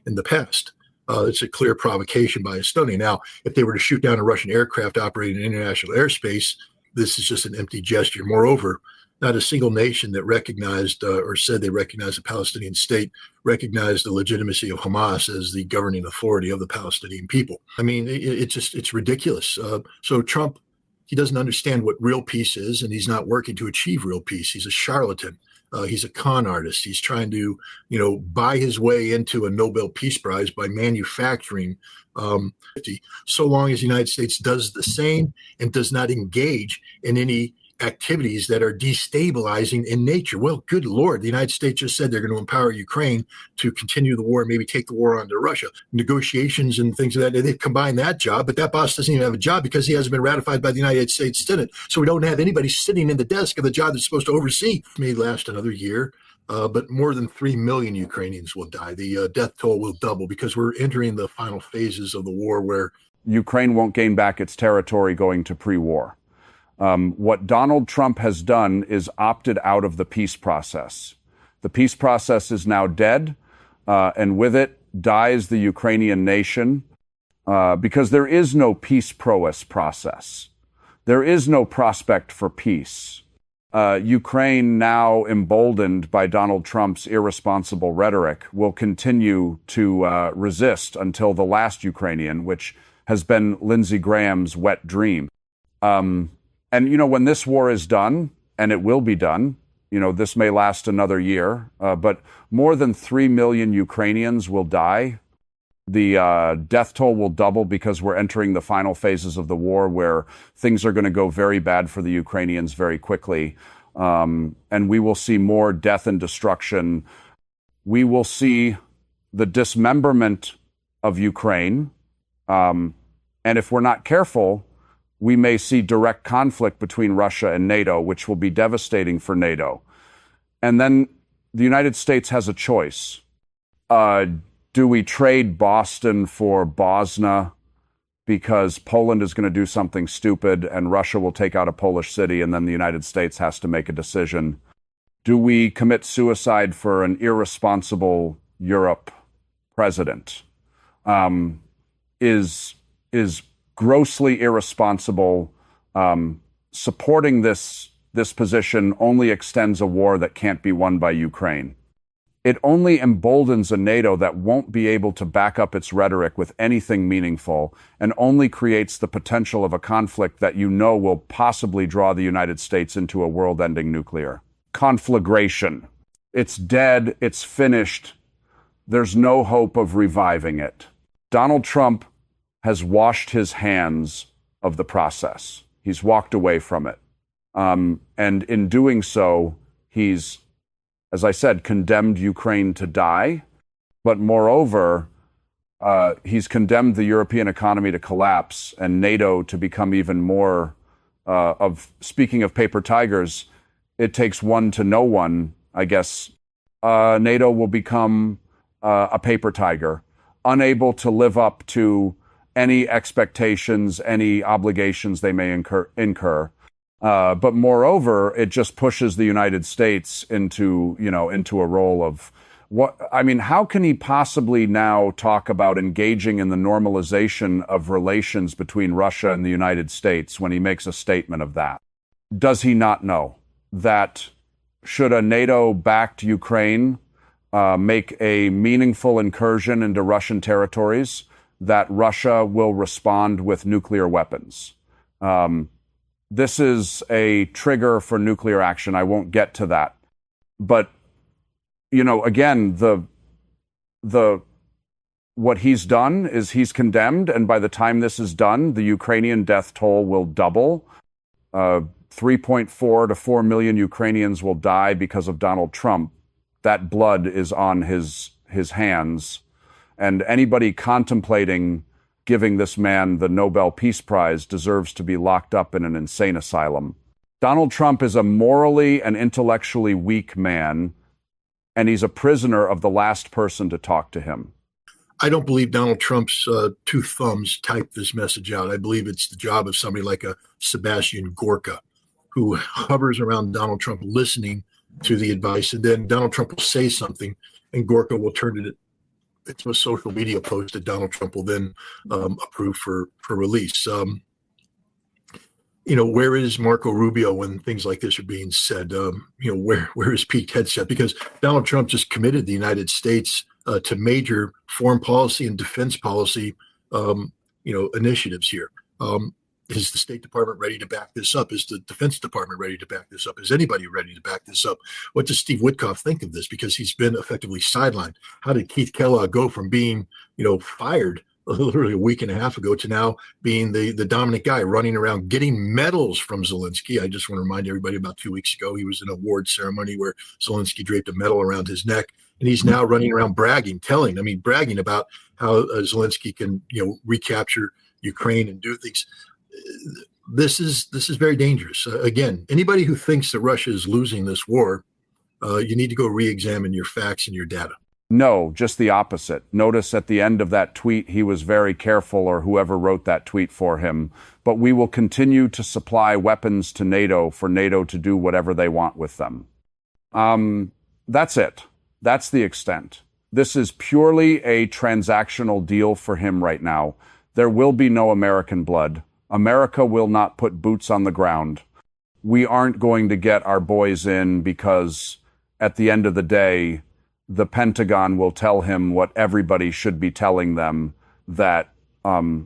in the past. It's a clear provocation by Estonia. Now, if they were to shoot down a Russian aircraft operating in international airspace, this is just an empty gesture. Moreover, not a single nation that recognized or said they recognized the Palestinian state recognized the legitimacy of Hamas as the governing authority of the Palestinian people. I mean, it's ridiculous. So Trump, he doesn't understand what real peace is, and he's not working to achieve real peace. He's a charlatan. He's a con artist. He's trying to, buy his way into a Nobel Peace Prize by manufacturing. So long as the United States does the same and does not engage in any activities that are destabilizing in nature. Well, good Lord, the United States just said they're going to empower Ukraine to continue the war, maybe take the war on to Russia. Negotiations and things of that, they've combined that job, but that boss doesn't even have a job because he hasn't been ratified by the United States Senate. So we don't have anybody sitting in the desk of the job that's supposed to oversee. It may last another year, but more than 3 million Ukrainians will die. The death toll will double because we're entering the final phases of the war where Ukraine won't gain back its territory going to pre-war. What Donald Trump has done is opted out of the peace process. The peace process is now dead, and with it dies the Ukrainian nation, because there is no peace process. There is no prospect for peace. Ukraine, now emboldened by Donald Trump's irresponsible rhetoric, will continue to resist until the last Ukrainian, which has been Lindsey Graham's wet dream. And, when this war is done, and it will be done, this may last another year, but more than 3 million Ukrainians will die. The death toll will double because we're entering the final phases of the war where things are going to go very bad for the Ukrainians very quickly. And we will see more death and destruction. We will see the dismemberment of Ukraine. And if we're not careful, we may see direct conflict between Russia and NATO, which will be devastating for NATO. And then the United States has a choice. Do we trade Boston for Bosna because Poland is going to do something stupid and Russia will take out a Polish city and then the United States has to make a decision? Do we commit suicide for an irresponsible Europe president? Is grossly irresponsible. Supporting this position only extends a war that can't be won by Ukraine. It only emboldens a NATO that won't be able to back up its rhetoric with anything meaningful, and only creates the potential of a conflict that will possibly draw the United States into a world-ending nuclear conflagration. It's dead. It's finished. There's no hope of reviving it. Donald Trump has washed his hands of the process. He's walked away from it. And in doing so, he's, as I said, condemned Ukraine to die. But moreover, he's condemned the European economy to collapse and NATO to become even more speaking of paper tigers, it takes one to know one, I guess. NATO will become a paper tiger, unable to live up to any expectations, any obligations they may incur. But moreover, it just pushes the United States into a role of how can he possibly now talk about engaging in the normalization of relations between Russia and the United States when he makes a statement of that? Does he not know that should a NATO-backed Ukraine make a meaningful incursion into Russian territories, that Russia will respond with nuclear weapons? This is a trigger for nuclear action. I won't get to that. But, again, what he's done is he's condemned, and by the time this is done, the Ukrainian death toll will double. 3.4 to 4 million Ukrainians will die because of Donald Trump. That blood is on his hands. And anybody contemplating giving this man the Nobel Peace Prize deserves to be locked up in an insane asylum. Donald Trump is a morally and intellectually weak man, and he's a prisoner of the last person to talk to him. I don't believe Donald Trump's two thumbs typed this message out. I believe it's the job of somebody like a Sebastian Gorka, who hovers around Donald Trump listening to the advice, and then Donald Trump will say something, and Gorka will turn it It's a social media post that Donald Trump will then approve for release. Where is Marco Rubio when things like this are being said? Where is Pete Hegseth? Because Donald Trump just committed the United States to major foreign policy and defense policy, initiatives here. Is the State Department ready to back this up? Is the Defense Department ready to back this up? Is anybody ready to back this up? What does Steve Witkoff think of this? Because he's been effectively sidelined. How did Keith Kellogg go from being, fired literally a week and a half ago to now being the dominant guy running around getting medals from Zelensky? I just want to remind everybody about 2 weeks ago, he was in an award ceremony where Zelensky draped a medal around his neck, and he's now running around bragging about how Zelensky can, recapture Ukraine and do things. This is very dangerous. Again, anybody who thinks that Russia is losing this war, you need to go re-examine your facts and your data. No, just the opposite. Notice at the end of that tweet, he was very careful, or whoever wrote that tweet for him. But we will continue to supply weapons to NATO for NATO to do whatever they want with them. That's it. That's the extent. This is purely a transactional deal for him right now. There will be no American blood. America will not put boots on the ground. We aren't going to get our boys in because at the end of the day, the Pentagon will tell him what everybody should be telling them, that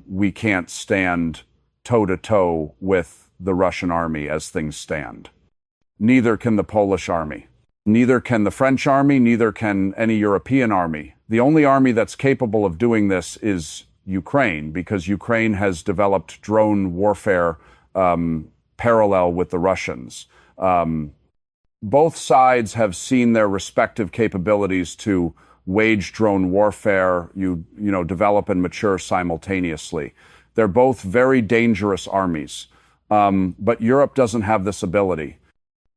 we can't stand toe-to-toe with the Russian army as things stand. Neither can the Polish army. Neither can the French army. Neither can any European army. The only army that's capable of doing this is Ukraine, because Ukraine has developed drone warfare parallel with the Russians. Both sides have seen their respective capabilities to wage drone warfare, develop and mature simultaneously. They're both very dangerous armies, but Europe doesn't have this ability.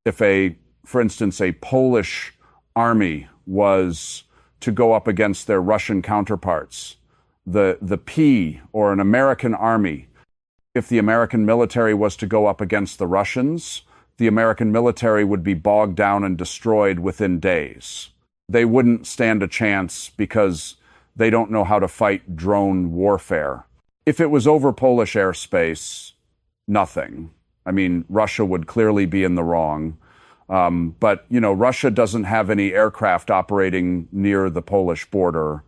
If for instance, a Polish army was to go up against their Russian counterparts, the P, or an American army, if the American military was to go up against the Russians, the American military would be bogged down and destroyed within days. They wouldn't stand a chance because they don't know how to fight drone warfare. If it was over Polish airspace, nothing. I mean, Russia would clearly be in the wrong. But Russia doesn't have any aircraft operating near the Polish border.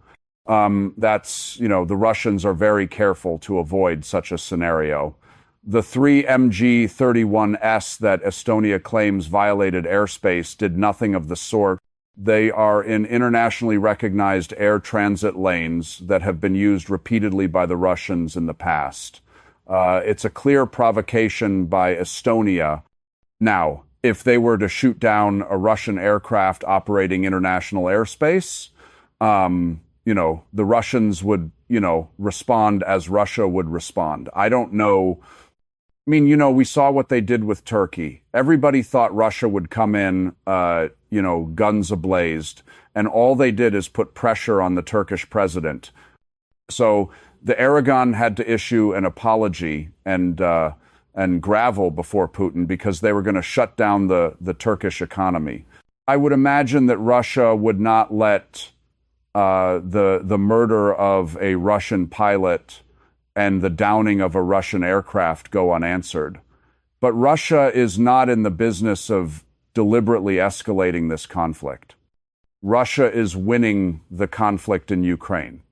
The Russians are very careful to avoid such a scenario. The 3 MG-31S that Estonia claims violated airspace did nothing of the sort. They are in internationally recognized air transit lanes that have been used repeatedly by the Russians in the past. It's a clear provocation by Estonia. Now, if they were to shoot down a Russian aircraft operating international airspace, the Russians would, respond as Russia would respond. I don't know. I mean, we saw what they did with Turkey. Everybody thought Russia would come in, guns ablazed, and all they did is put pressure on the Turkish president. So the Aragon had to issue an apology and gravel before Putin because they were going to shut down the Turkish economy. I would imagine that Russia would not let the murder of a Russian pilot and the downing of a Russian aircraft go unanswered. But Russia is not in the business of deliberately escalating this conflict. Russia is winning the conflict in Ukraine.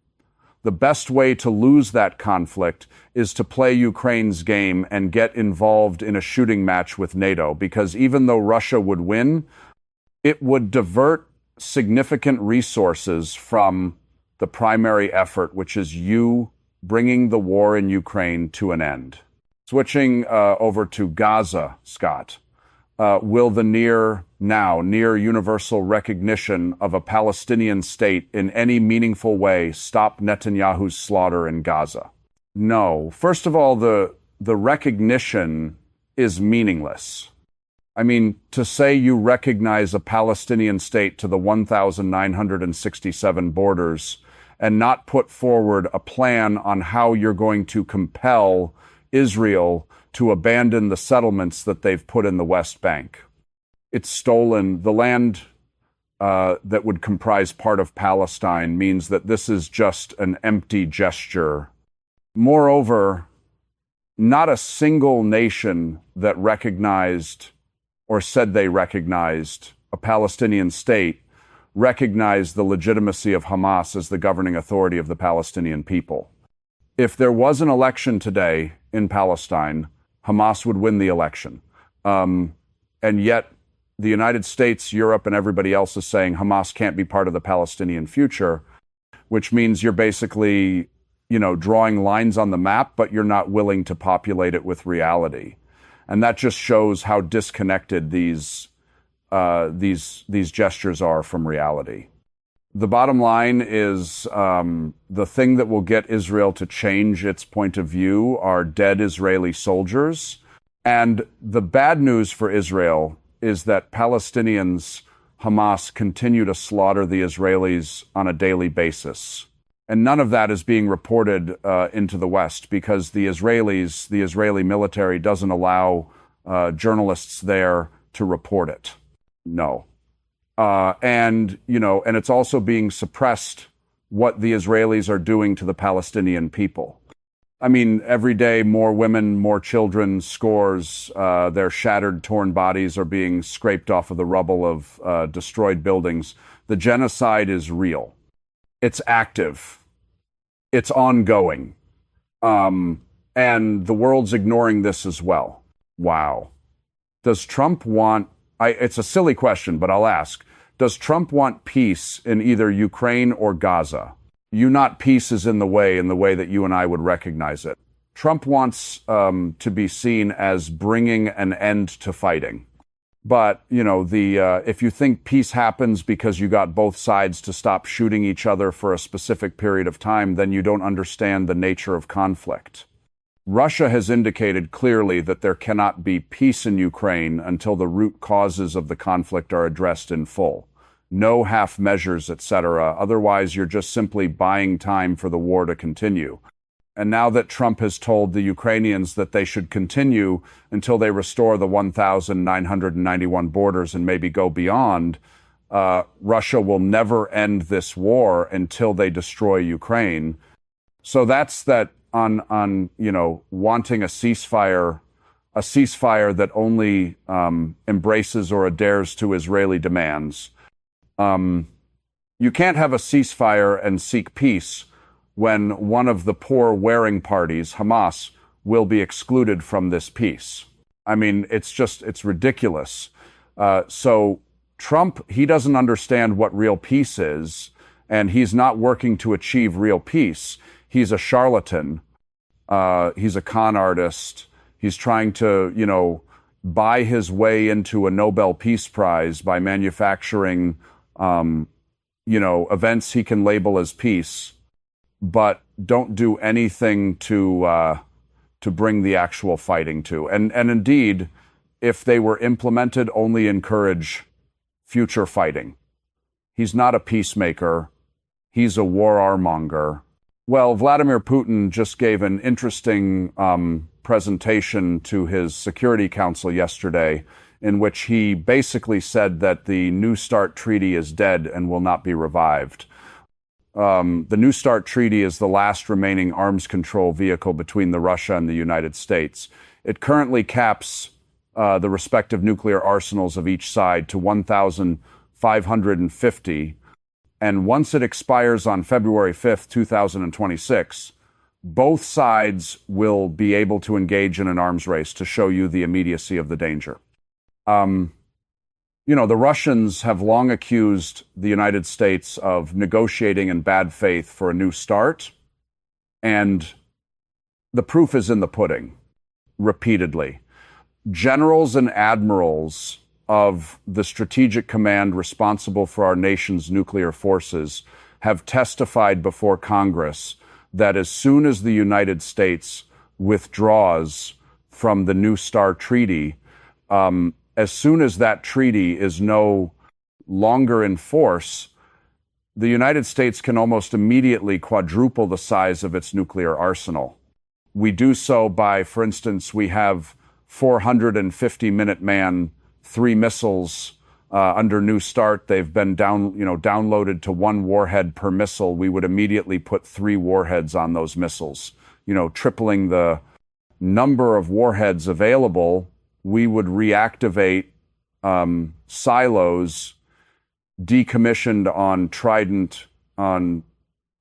The best way to lose that conflict is to play Ukraine's game and get involved in a shooting match with NATO, because even though Russia would win, it would divert significant resources from the primary effort, which is you bringing the war in Ukraine to an end. Switching over to Gaza, Scott, will the near universal recognition of a Palestinian state in any meaningful way stop Netanyahu's slaughter in Gaza? No. First of all, the recognition is meaningless. I mean, to say you recognize a Palestinian state to the 1,967 borders and not put forward a plan on how you're going to compel Israel to abandon the settlements that they've put in the West Bank. It's stolen. The land that would comprise part of Palestine means that this is just an empty gesture. Moreover, not a single nation that recognized or said they recognized a Palestinian state recognized the legitimacy of Hamas as the governing authority of the Palestinian people. If there was an election today in Palestine, Hamas would win the election. And yet the United States, Europe, and everybody else is saying Hamas can't be part of the Palestinian future, which means you're basically, drawing lines on the map, but you're not willing to populate it with reality. And that just shows how disconnected these gestures are from reality. The bottom line is the thing that will get Israel to change its point of view are dead Israeli soldiers. And the bad news for Israel is that Palestinians, Hamas, continue to slaughter the Israelis on a daily basis. And none of that is being reported into the West because the Israeli military doesn't allow journalists there to report it. No. And it's also being suppressed what the Israelis are doing to the Palestinian people. I mean, every day, more women, more children, scores, their shattered, torn bodies are being scraped off of the rubble of destroyed buildings. The genocide is real. It's active. It's ongoing. And the world's ignoring this as well. Wow. Does Trump want... it's a silly question, but I'll ask. Does Trump want peace in either Ukraine or Gaza? Peace is in the way that you and I would recognize it. Trump wants to be seen as bringing an end to fighting. But, if you think peace happens because you got both sides to stop shooting each other for a specific period of time, then you don't understand the nature of conflict. Russia has indicated clearly that there cannot be peace in Ukraine until the root causes of the conflict are addressed in full. No half measures, etc. Otherwise, you're just simply buying time for the war to continue. And now that Trump has told the Ukrainians that they should continue until they restore the 1,991 borders and maybe go beyond, Russia will never end this war until they destroy Ukraine. So that's that on wanting a ceasefire that only embraces or adheres to Israeli demands. You can't have a ceasefire and seek peace when one of the poor warring parties, Hamas, will be excluded from this peace. I mean, it's ridiculous. So Trump, he doesn't understand what real peace is, and he's not working to achieve real peace. He's a charlatan. He's a con artist. He's trying to, buy his way into a Nobel Peace Prize by manufacturing events he can label as peace, but don't do anything to bring the actual fighting to. And indeed, if they were implemented, only encourage future fighting. He's not a peacemaker. He's a war-monger. Well, Vladimir Putin just gave an interesting presentation to his Security Council yesterday, in which he basically said that the New START treaty is dead and will not be revived. The New START treaty is the last remaining arms control vehicle between Russia and the United States. It currently caps the respective nuclear arsenals of each side to 1,550, and once it expires on February 5th, 2026, both sides will be able to engage in an arms race to show you the immediacy of the danger. The Russians have long accused the United States of negotiating in bad faith for a new start, and the proof is in the pudding, repeatedly. Generals and admirals of the strategic command responsible for our nation's nuclear forces have testified before Congress that as soon as the United States withdraws from the New START treaty, as soon as that treaty is no longer in force, the United States can almost immediately quadruple the size of its nuclear arsenal. We do so by, for instance, we have 450 Minuteman III missiles Under New START, they've been downloaded to 1 warhead per missile. We would immediately put 3 warheads on those missiles, tripling the number of warheads available. We would reactivate silos decommissioned on Trident, on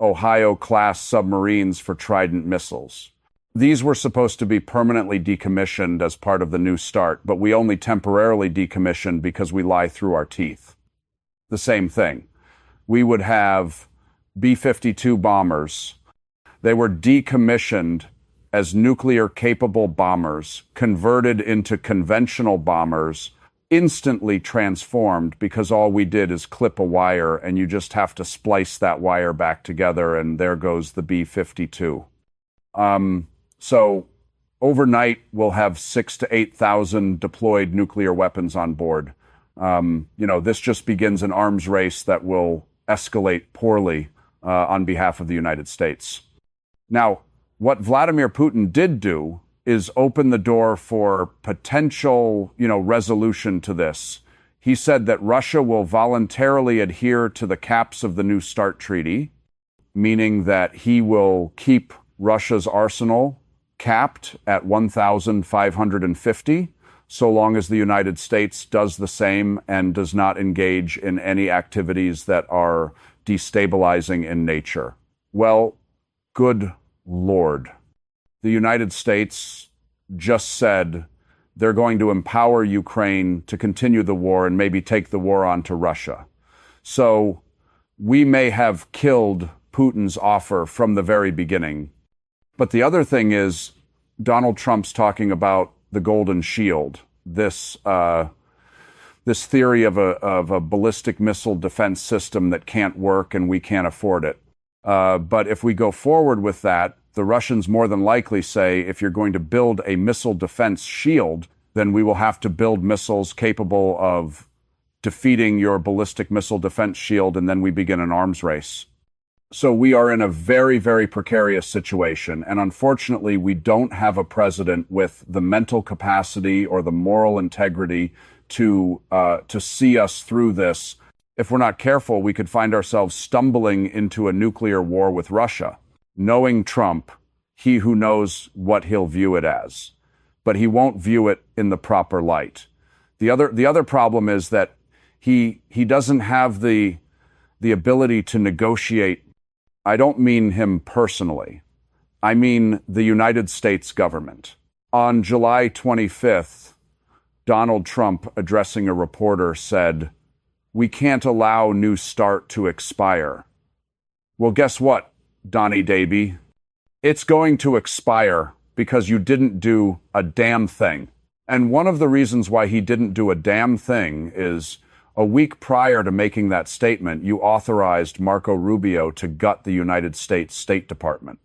Ohio-class submarines for Trident missiles. These were supposed to be permanently decommissioned as part of the New START, but we only temporarily decommissioned because we lie through our teeth. The same thing. We would have B-52 bombers. They were decommissioned as nuclear-capable bombers, converted into conventional bombers, instantly transformed because all we did is clip a wire and you just have to splice that wire back together and there goes the B-52. So overnight, we'll have 6,000 to 8,000 deployed nuclear weapons on board. This just begins an arms race that will escalate poorly on behalf of the United States. Now, what Vladimir Putin did do is open the door for potential, resolution to this. He said that Russia will voluntarily adhere to the caps of the New START treaty, meaning that he will keep Russia's arsenal capped at 1,550, so long as the United States does the same and does not engage in any activities that are destabilizing in nature. Well, good Lord. The United States just said they're going to empower Ukraine to continue the war and maybe take the war on to Russia. So we may have killed Putin's offer from the very beginning. But the other thing is Donald Trump's talking about the Golden Shield, this theory of a ballistic missile defense system that can't work and we can't afford it. But if we go forward with that, the Russians more than likely say, if you're going to build a missile defense shield, then we will have to build missiles capable of defeating your ballistic missile defense shield, and then we begin an arms race. So we are in a very, very precarious situation, and unfortunately, we don't have a president with the mental capacity or the moral integrity to see us through this. If we're not careful, we could find ourselves stumbling into a nuclear war with Russia. Knowing Trump, he who knows what he'll view it as, but he won't view it in the proper light. The other problem is that he doesn't have the ability to negotiate. I don't mean him personally. I mean the United States government. On July 25th, Donald Trump, addressing a reporter, said, "We can't allow New START to expire." Well, guess what, Donnie Davy? It's going to expire because you didn't do a damn thing. And one of the reasons why he didn't do a damn thing is a week prior to making that statement, you authorized Marco Rubio to gut the United States State Department.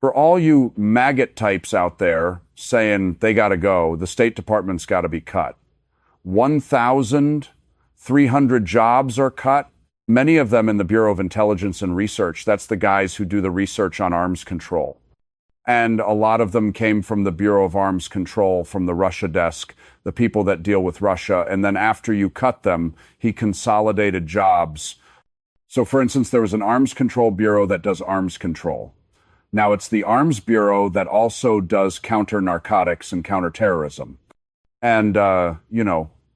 For all you maggot types out there saying they got to go, the State Department's got to be cut. 1,300 jobs are cut, many of them in the Bureau of Intelligence and Research. That's the guys who do the research on arms control. And a lot of them came from the Bureau of Arms Control, from the Russia desk, the people that deal with Russia. And then after you cut them, he consolidated jobs. So, for instance, there was an Arms Control Bureau that does arms control. Now it's the Arms Bureau that also does counter-narcotics and counterterrorism. And,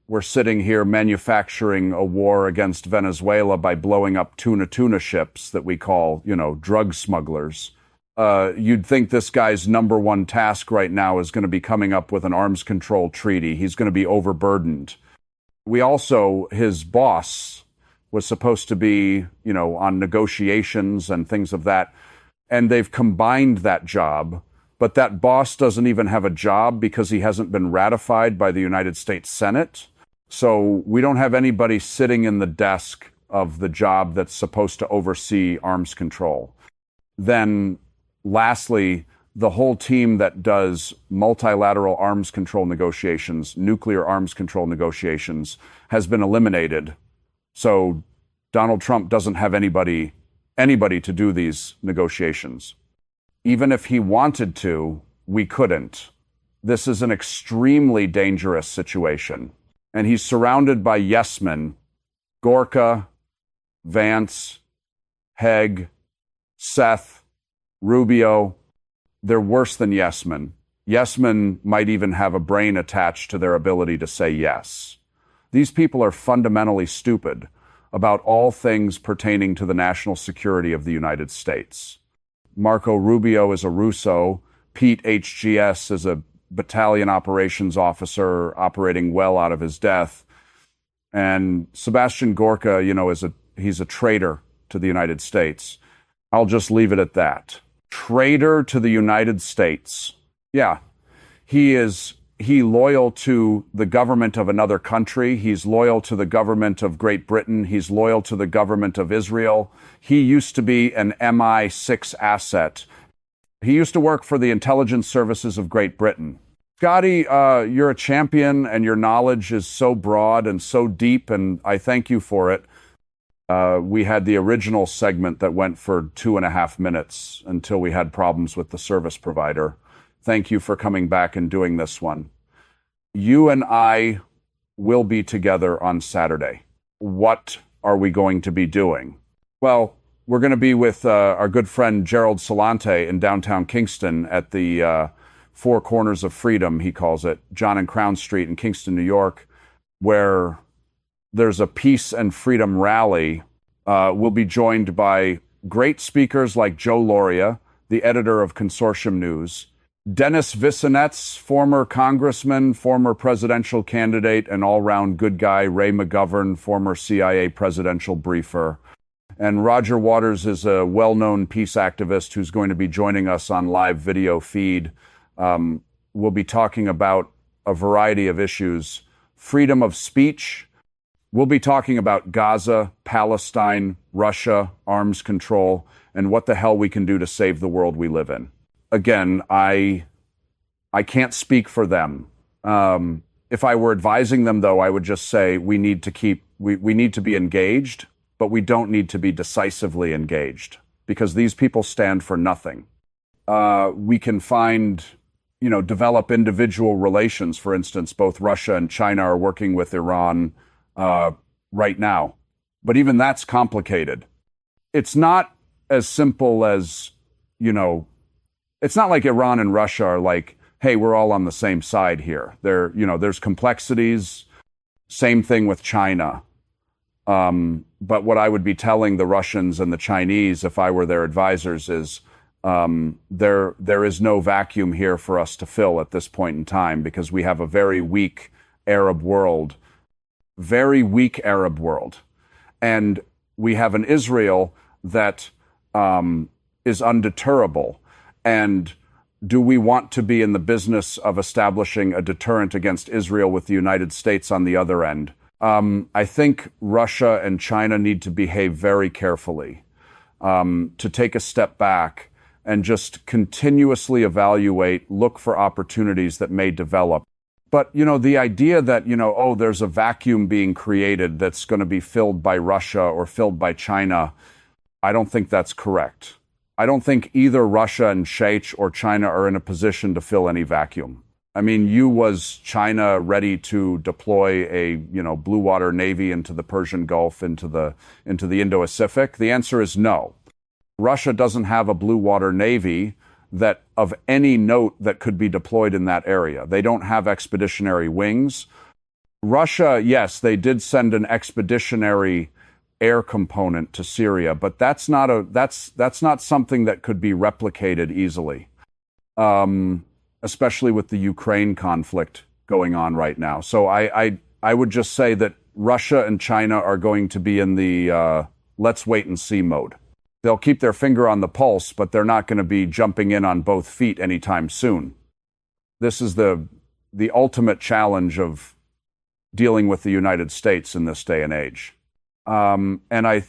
we're sitting here manufacturing a war against Venezuela by blowing up tuna ships that we call, drug smugglers. You'd think this guy's number one task right now is going to be coming up with an arms control treaty. He's going to be overburdened. His boss was supposed to be, on negotiations and things of that. And they've combined that job. But that boss doesn't even have a job because he hasn't been ratified by the United States Senate. So we don't have anybody sitting in the desk of the job that's supposed to oversee arms control. Then, lastly, the whole team that does multilateral arms control negotiations, nuclear arms control negotiations, has been eliminated. So Donald Trump doesn't have anybody to do these negotiations. Even if he wanted to, we couldn't. This is an extremely dangerous situation. And he's surrounded by yes men, Gorka, Vance, Haig, Seth, Rubio. They're worse than yes men. Yes men might even have a brain attached to their ability to say yes. These people are fundamentally stupid about all things pertaining to the national security of the United States. Marco Rubio is a Russo. Pete HGS is a battalion operations officer operating well out of his death. And Sebastian Gorka, he's a traitor to the United States. I'll just leave it at that. Traitor to the United States. Yeah, he loyal to the government of another country. He's loyal to the government of Great Britain. He's loyal to the government of Israel. He used to be an MI6 asset. He used to work for the intelligence services of Great Britain. Scotty, you're a champion, and your knowledge is so broad and so deep, and I thank you for it. We had the original segment that went for 2.5 minutes until we had problems with the service provider. Thank you for coming back and doing this one. You and I will be together on Saturday. What are we going to be doing? Well, we're going to be with our good friend Gerald Salante in downtown Kingston at the Four Corners of Freedom, he calls it, John and Crown Street in Kingston, New York, where there's a peace and freedom rally. We'll be joined by great speakers like Joe Loria, the editor of Consortium News, Dennis Visonetz, former congressman, former presidential candidate, and all-round good guy, Ray McGovern, former CIA presidential briefer. And Roger Waters is a well-known peace activist who's going to be joining us on live video feed. We'll be talking about a variety of issues. Freedom of speech. We'll be talking about Gaza, Palestine, Russia, arms control, and what the hell we can do to save the world we live in. Again, I can't speak for them. If I were advising them, though, I would just say we need to be engaged, but we don't need to be decisively engaged because these people stand for nothing. We can develop individual relations. For instance, both Russia and China are working with Iran right now. But even that's complicated. It's not as simple as, it's not like Iran and Russia are like, hey, we're all on the same side here. There's complexities. Same thing with China. But what I would be telling the Russians and the Chinese, if I were their advisors, is there is no vacuum here for us to fill at this point in time because we have a very weak Arab world. And we have an Israel that is undeterrable. And do we want to be in the business of establishing a deterrent against Israel with the United States on the other end? I think Russia and China need to behave very carefully, to take a step back and just continuously evaluate, look for opportunities that may develop. But, the idea that, there's a vacuum being created that's going to be filled by Russia or filled by China, I don't think that's correct. I don't think either Russia and Sheikh or China are in a position to fill any vacuum. I mean, was China ready to deploy a, blue water navy into the Persian Gulf, into the Indo-Pacific? The answer is no. Russia doesn't have a blue water navy that of any note that could be deployed in that area. They don't have expeditionary wings. Russia, yes, they did send an expeditionary air component to Syria, but that's not something that could be replicated easily. Especially with the Ukraine conflict going on right now. So I would just say that Russia and China are going to be in the let's wait and see mode. They'll keep their finger on the pulse, but they're not going to be jumping in on both feet anytime soon. This is the ultimate challenge of dealing with the United States in this day and age. And I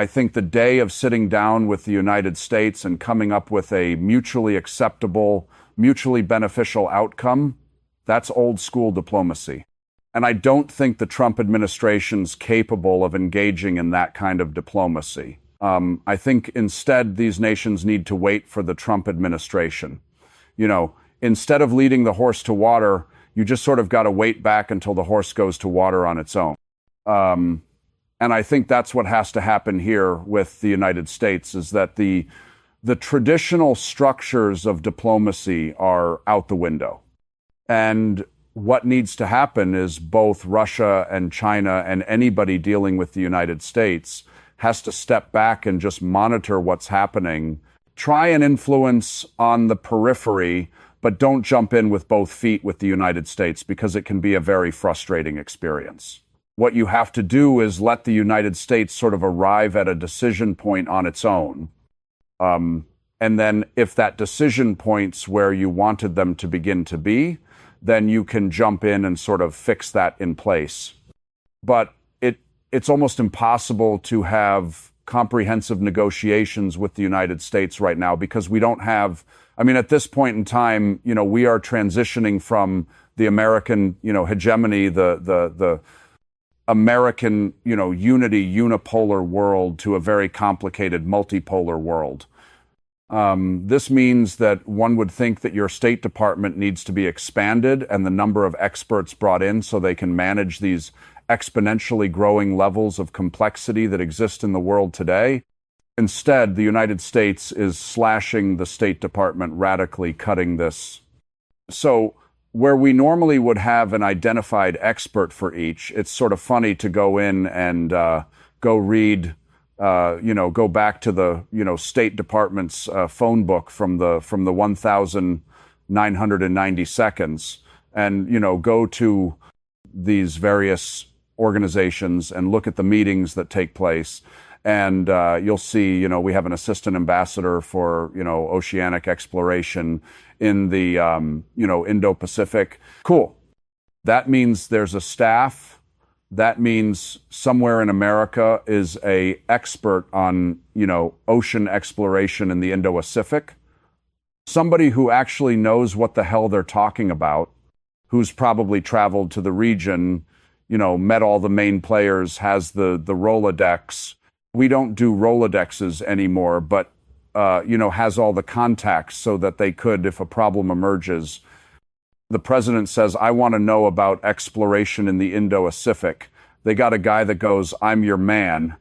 think the day of sitting down with the United States and coming up with a mutually acceptable, mutually beneficial outcome, that's old school diplomacy. And I don't think the Trump administration's capable of engaging in that kind of diplomacy. I think instead these nations need to wait for the Trump administration. Instead of leading the horse to water, You just sort of got to wait back until the horse goes to water on its own. And I think that's what has to happen here with the United States, is that the traditional structures of diplomacy are out the window. And what needs to happen is both Russia and China and anybody dealing with the United States has to step back and just monitor what's happening, try and influence on the periphery, but don't jump in with both feet with the United States, because it can be a very frustrating experience. What you have to do is let the United States sort of arrive at a decision point on its own. And then if that decision point's where you wanted them to begin to be, then you can jump in and sort of fix that in place. But it's almost impossible to have comprehensive negotiations with the United States right now, because we don't have, I mean, at this point in time, we are transitioning from the American, hegemony, the American, unity, unipolar world to a very complicated multipolar world. This means that one would think that your State Department needs to be expanded and the number of experts brought in so they can manage these exponentially growing levels of complexity that exist in the world today. Instead, the United States is slashing the State Department, radically cutting this. So where we normally would have an identified expert for each, it's sort of funny to go in and go read, go back to the, State Department's phone book from the 1,990 seconds and, go to these various organizations and look at the meetings that take place. And you'll see, we have an assistant ambassador for, oceanic exploration in the, Indo-Pacific. Cool. That means there's a staff. That means somewhere in America is a expert on, ocean exploration in the Indo-Pacific. Somebody who actually knows what the hell they're talking about, who's probably traveled to the region, met all the main players, has the Rolodex. We don't do Rolodexes anymore, but, has all the contacts so that they could, if a problem emerges. The president says, I want to know about exploration in the Indo-Pacific. They got a guy that goes, I'm your man.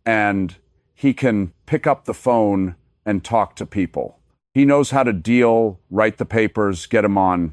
And he can pick up the phone and talk to people. He knows how to deal, write the papers, get them on